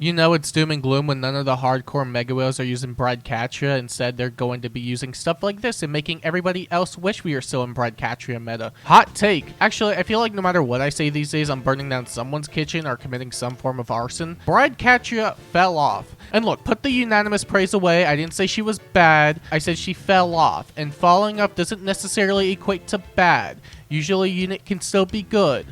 You know it's doom and gloom when none of the hardcore mega whales are using Bride Catria. Instead, they're going to be using stuff like this and making everybody else wish we were still in Bride Catria meta. Hot take. Actually, I feel like no matter what I say these days, I'm burning down someone's kitchen or committing some form of arson. Bride Catria fell off. And look, put the unanimous praise away. I didn't say she was bad. I said she fell off. And falling off doesn't necessarily equate to bad. Usually a unit can still be good.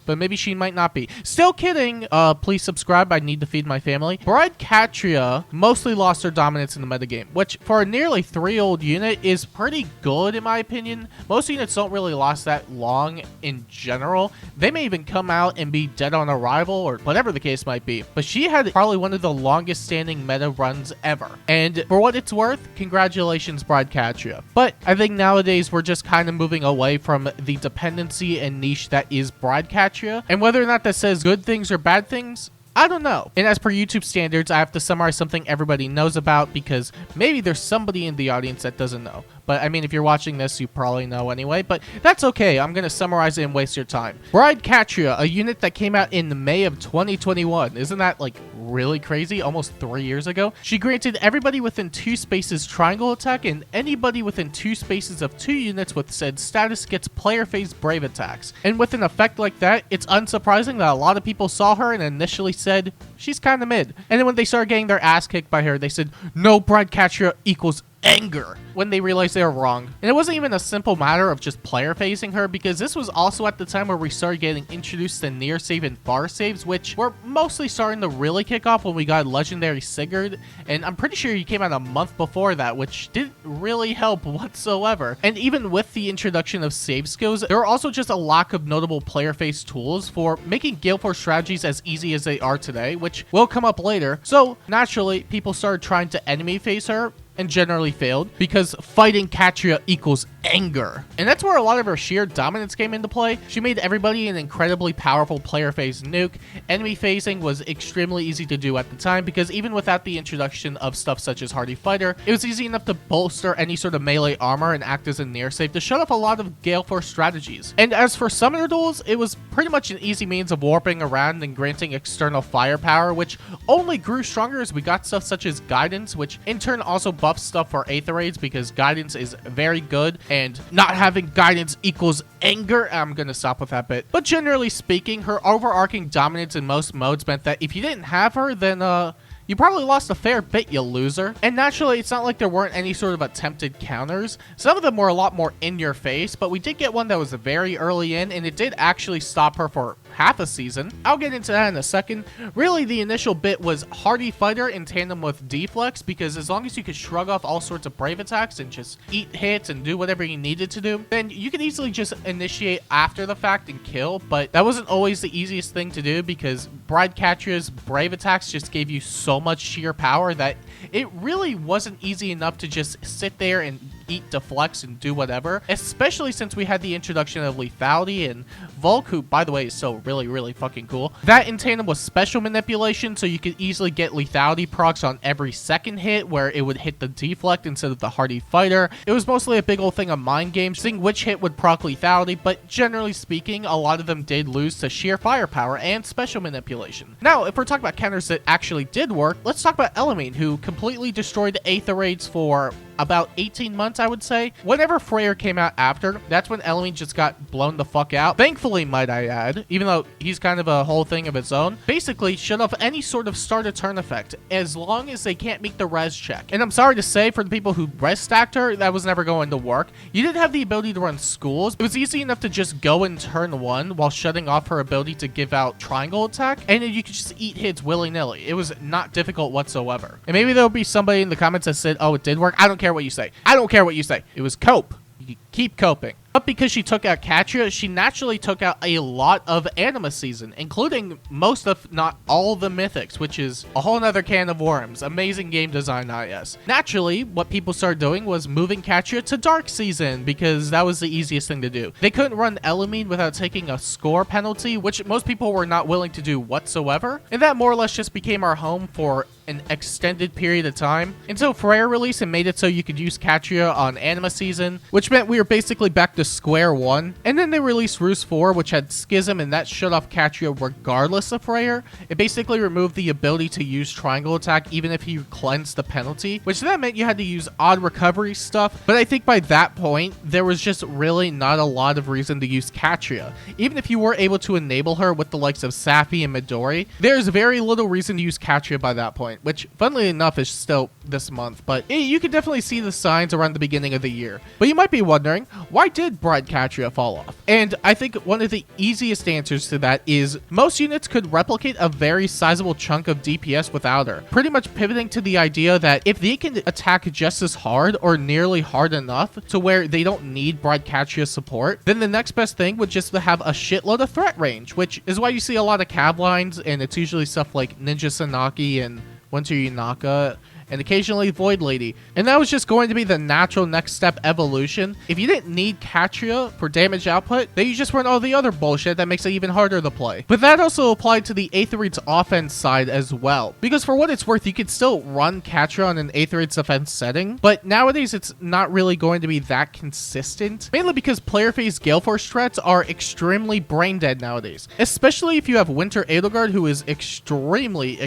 But maybe she might not be. Still kidding. Please subscribe. I need to feed my family. Bride Catria mostly lost her dominance in the metagame, which for a nearly 3-year-old unit is pretty good in my opinion. Most units don't really last that long in general. They may even come out and be dead on arrival or whatever the case might be. But she had probably one of the longest standing meta runs ever. And for what it's worth, congratulations Bride Catria. But I think nowadays we're just kind of moving away from the dependency and niche that is Bride Catria. And whether or not that says good things or bad things, I don't know. And as per YouTube standards, I have to summarize something everybody knows about because maybe there's somebody in the audience that doesn't know. But I mean, if you're watching this, you probably know anyway, but that's okay. I'm going to summarize it and waste your time. Bride Catria, a unit that came out in May of 2021. Isn't that like really crazy? Almost 3 years ago. She granted everybody within 2 spaces triangle attack and anybody within 2 spaces of 2 units with said status gets player phase brave attacks. And with an effect like that, it's unsurprising that a lot of people saw her and initially said, she's kind of mid. And then when they started getting their ass kicked by her, they said, no, Bride Catria equals anger, when they realized they were wrong. And it wasn't even a simple matter of just player phasing her, because this was also at the time where we started getting introduced to near save and far saves, which were mostly starting to really kick off when we got legendary Sigurd. And I'm pretty sure he came out a month before that, which didn't really help whatsoever. And even with the introduction of save skills, there were also just a lack of notable player phase tools for making Gale Force strategies as easy as they are today, which will come up later. So naturally, people started trying to enemy phase her, and generally failed because fighting Catria equals anger. And that's where a lot of her sheer dominance came into play. She made everybody an incredibly powerful player phase nuke. Enemy phasing was extremely easy to do at the time because even without the introduction of stuff such as Hardy Fighter, it was easy enough to bolster any sort of melee armor and act as a near save to shut off a lot of Gale Force strategies. And as for summoner duels, it was pretty much an easy means of warping around and granting external firepower, which only grew stronger as we got stuff such as Guidance, which in turn also buff stuff for Aether Raids because Guidance is very good and not having Guidance equals anger. I'm gonna stop with that bit. But generally speaking, her overarching dominance in most modes meant that if you didn't have her, then you probably lost a fair bit, you loser. And naturally, it's not like there weren't any sort of attempted counters. Some of them were a lot more in your face, but we did get one that was very early in, and it did actually stop her for half a season. I'll get into that in a second. Really, the initial bit was Hardy Fighter in tandem with Deflex, because as long as you could shrug off all sorts of brave attacks and just eat hits and do whatever you needed to do, then you could easily just initiate after the fact and kill, but that wasn't always the easiest thing to do because Bride Catria's brave attacks just gave you so much sheer power that it really wasn't easy enough to just sit there and eat deflects and do whatever, especially since we had the introduction of lethality and Volk, who by the way is so really fucking cool. That in tandem with special manipulation, so you could easily get lethality procs on every second hit where it would hit the deflect instead of the Hardy Fighter. It was mostly a big old thing of mind games, seeing which hit would proc lethality, but generally speaking, a lot of them did lose to sheer firepower and special manipulation. Now, if we're talking about counters that actually did work, let's talk about Element, who completely destroyed the Aether Raids for about 18 months, I would say. Whenever Freyr came out after, that's when Element just got blown the fuck out. Thankfully, might I add, even though he's kind of a whole thing of its own, basically shut off any sort of start a turn effect as long as they can't meet the res check. And I'm sorry to say, for the people who res stacked her, that was never going to work. You didn't have the ability to run schools. It was easy enough to just go in turn 1 while shutting off her ability to give out triangle attack, and then you could just eat hits willy-nilly. It was not difficult whatsoever. And maybe there'll be somebody in the comments that said, oh, it did work. I don't care what you say. I don't care what you say. It was cope. You keep coping. But because she took out Catria, she naturally took out a lot of Anima Season, including most if not all the Mythics, which is a whole nother can of worms. Amazing game design, IS. Naturally, what people started doing was moving Catria to Dark Season, because that was the easiest thing to do. They couldn't run Elamine without taking a score penalty, which most people were not willing to do whatsoever, and that more or less just became our home for an extended period of time until Freya released and made it so you could use Catria on Anima Season, which meant we were basically back to square one. And then they released Ruse 4, which had Schism, and that shut off Catria regardless of Freya. It basically removed the ability to use Triangle Attack even if you cleansed the penalty, which then meant you had to use odd recovery stuff. But I think by that point, there was just really not a lot of reason to use Catria. Even if you were able to enable her with the likes of Safi and Midori, there's very little reason to use Catria by that point, which funnily enough is still this month, but you can definitely see the signs around the beginning of the year. But you might be wondering, why did Bride Catria fall off? And I think one of the easiest answers to that is most units could replicate a very sizable chunk of DPS without her, pretty much pivoting to the idea that if they can attack just as hard or nearly hard enough to where they don't need Bride Catria's support, then the next best thing would just to have a shitload of threat range, which is why you see a lot of cab lines, and it's usually stuff like Ninja Sanaki and Winter Yunaka, and occasionally Void Lady. And that was just going to be the natural next step evolution. If you didn't need Catria for damage output, then you just run all the other bullshit that makes it even harder to play. But that also applied to the Aetheryte's offense side as well. Because for what it's worth, you could still run Catria on an Aetheryte's defense setting, but nowadays it's not really going to be that consistent. Mainly because player phase Gale Force threats are extremely brain dead nowadays. Especially if you have Winter Edelgard, who is extremely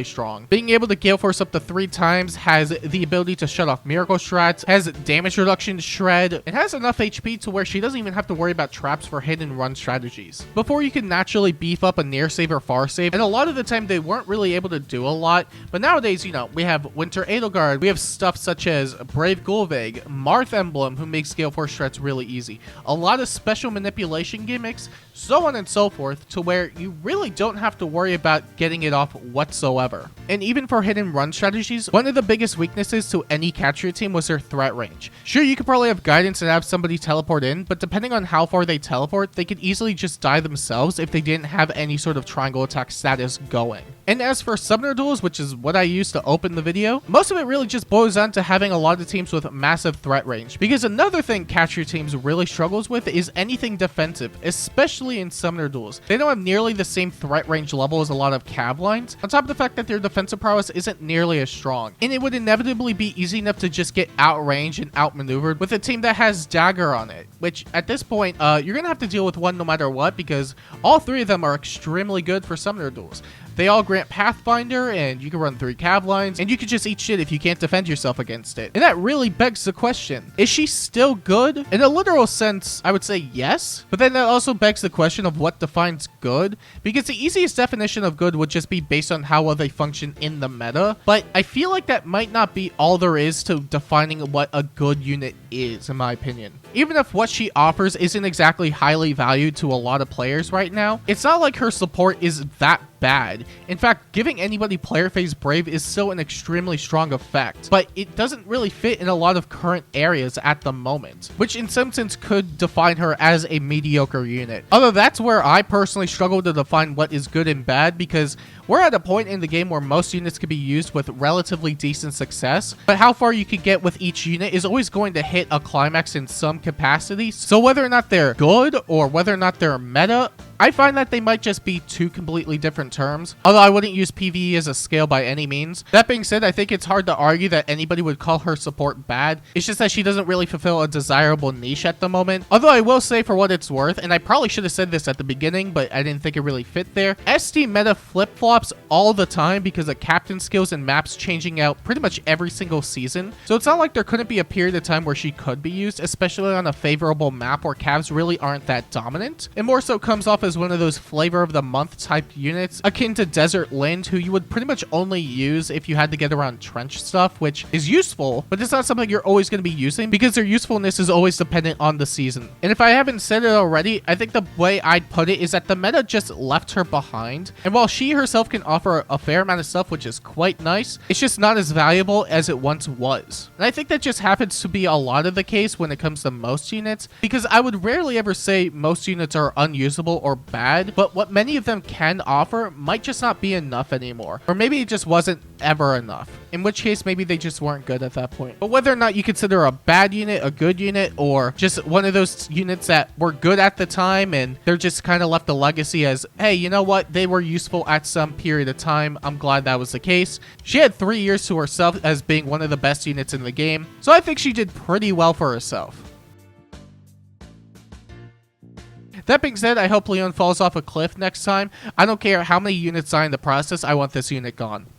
strong. Being able to Gale Force up to 3 times, has the ability to shut off miracle strats, has damage reduction shred, and has enough HP to where she doesn't even have to worry about traps for hit and run strategies. Before, you can naturally beef up a near save or far save, and a lot of the time they weren't really able to do a lot, but nowadays, you know, we have Winter Edelgard, we have stuff such as Brave Gulveig, Marth Emblem, who makes Gale Force strats really easy, a lot of special manipulation gimmicks, so on and so forth, to where you really don't have to worry about getting it off whatsoever. And even for hit and run strategies, one of the biggest weaknesses to any Catria team was their threat range. Sure, you could probably have guidance and have somebody teleport in, but depending on how far they teleport, they could easily just die themselves if they didn't have any sort of triangle attack status going. And as for summoner duels, which is what I used to open the video, most of it really just boils down to having a lot of teams with massive threat range. Because another thing Catria teams really struggles with is anything defensive, especially in summoner duels. They don't have nearly the same threat range level as a lot of cab lines, on top of the fact that their defensive prowess isn't nearly as strong. And it would inevitably be easy enough to just get outranged and outmaneuvered with a team that has Dagger on it, which at this point, you're gonna have to deal with one no matter what, because all 3 of them are extremely good for summoner duels. They all grant Pathfinder, and you can run 3 cab lines, and you can just eat shit if you can't defend yourself against it. And that really begs the question, is she still good? In a literal sense, I would say yes, but then that also begs the question of what defines good, because the easiest definition of good would just be based on how well they function in the meta, but I feel like that might not be all there is to defining what a good unit is, in my opinion. Even if what she offers isn't exactly highly valued to a lot of players right now, it's not like her support is that bad. In fact, giving anybody player phase Brave is still an extremely strong effect, but it doesn't really fit in a lot of current areas at the moment, which in some sense could define her as a mediocre unit. Although that's where I personally struggle to define what is good and bad, because we're at a point in the game where most units can be used with relatively decent success, but how far you could get with each unit is always going to hit a climax in some capacity. So whether or not they're good or whether or not they're meta, I find that they might just be 2 completely different terms, although I wouldn't use PvE as a scale by any means. That being said, I think it's hard to argue that anybody would call her support bad. It's just that she doesn't really fulfill a desirable niche at the moment. Although I will say, for what it's worth, and I probably should have said this at the beginning, but I didn't think it really fit there, ST meta flip-flops all the time because of captain skills and maps changing out pretty much every single season. So it's not like there couldn't be a period of time where she could be used, especially on a favorable map where cabs really aren't that dominant. It more so comes off as one of those flavor of the month type units akin to Desert Lind, who you would pretty much only use if you had to get around trench stuff, which is useful, but it's not something you're always going to be using because their usefulness is always dependent on the season. And if I haven't said it already, I think the way I'd put it is that the meta just left her behind, and while she herself can offer a fair amount of stuff, which is quite nice, it's just not as valuable as it once was. And I think that just happens to be a lot of the case when it comes to most units, because I would rarely ever say most units are unusable or bad, but what many of them can offer might just not be enough anymore, or maybe it just wasn't ever enough, in which case maybe they just weren't good at that point. But whether or not you consider a bad unit a good unit, or just one of those units that were good at the time and they're just kind of left a legacy as, hey, you know what, they were useful at some period of time. I'm glad that was the case. She had 3 years to herself as being one of the best units in the game, so I think she did pretty well for herself. That being said, I hope Leon falls off a cliff next time. I don't care how many units die in the process, I want this unit gone.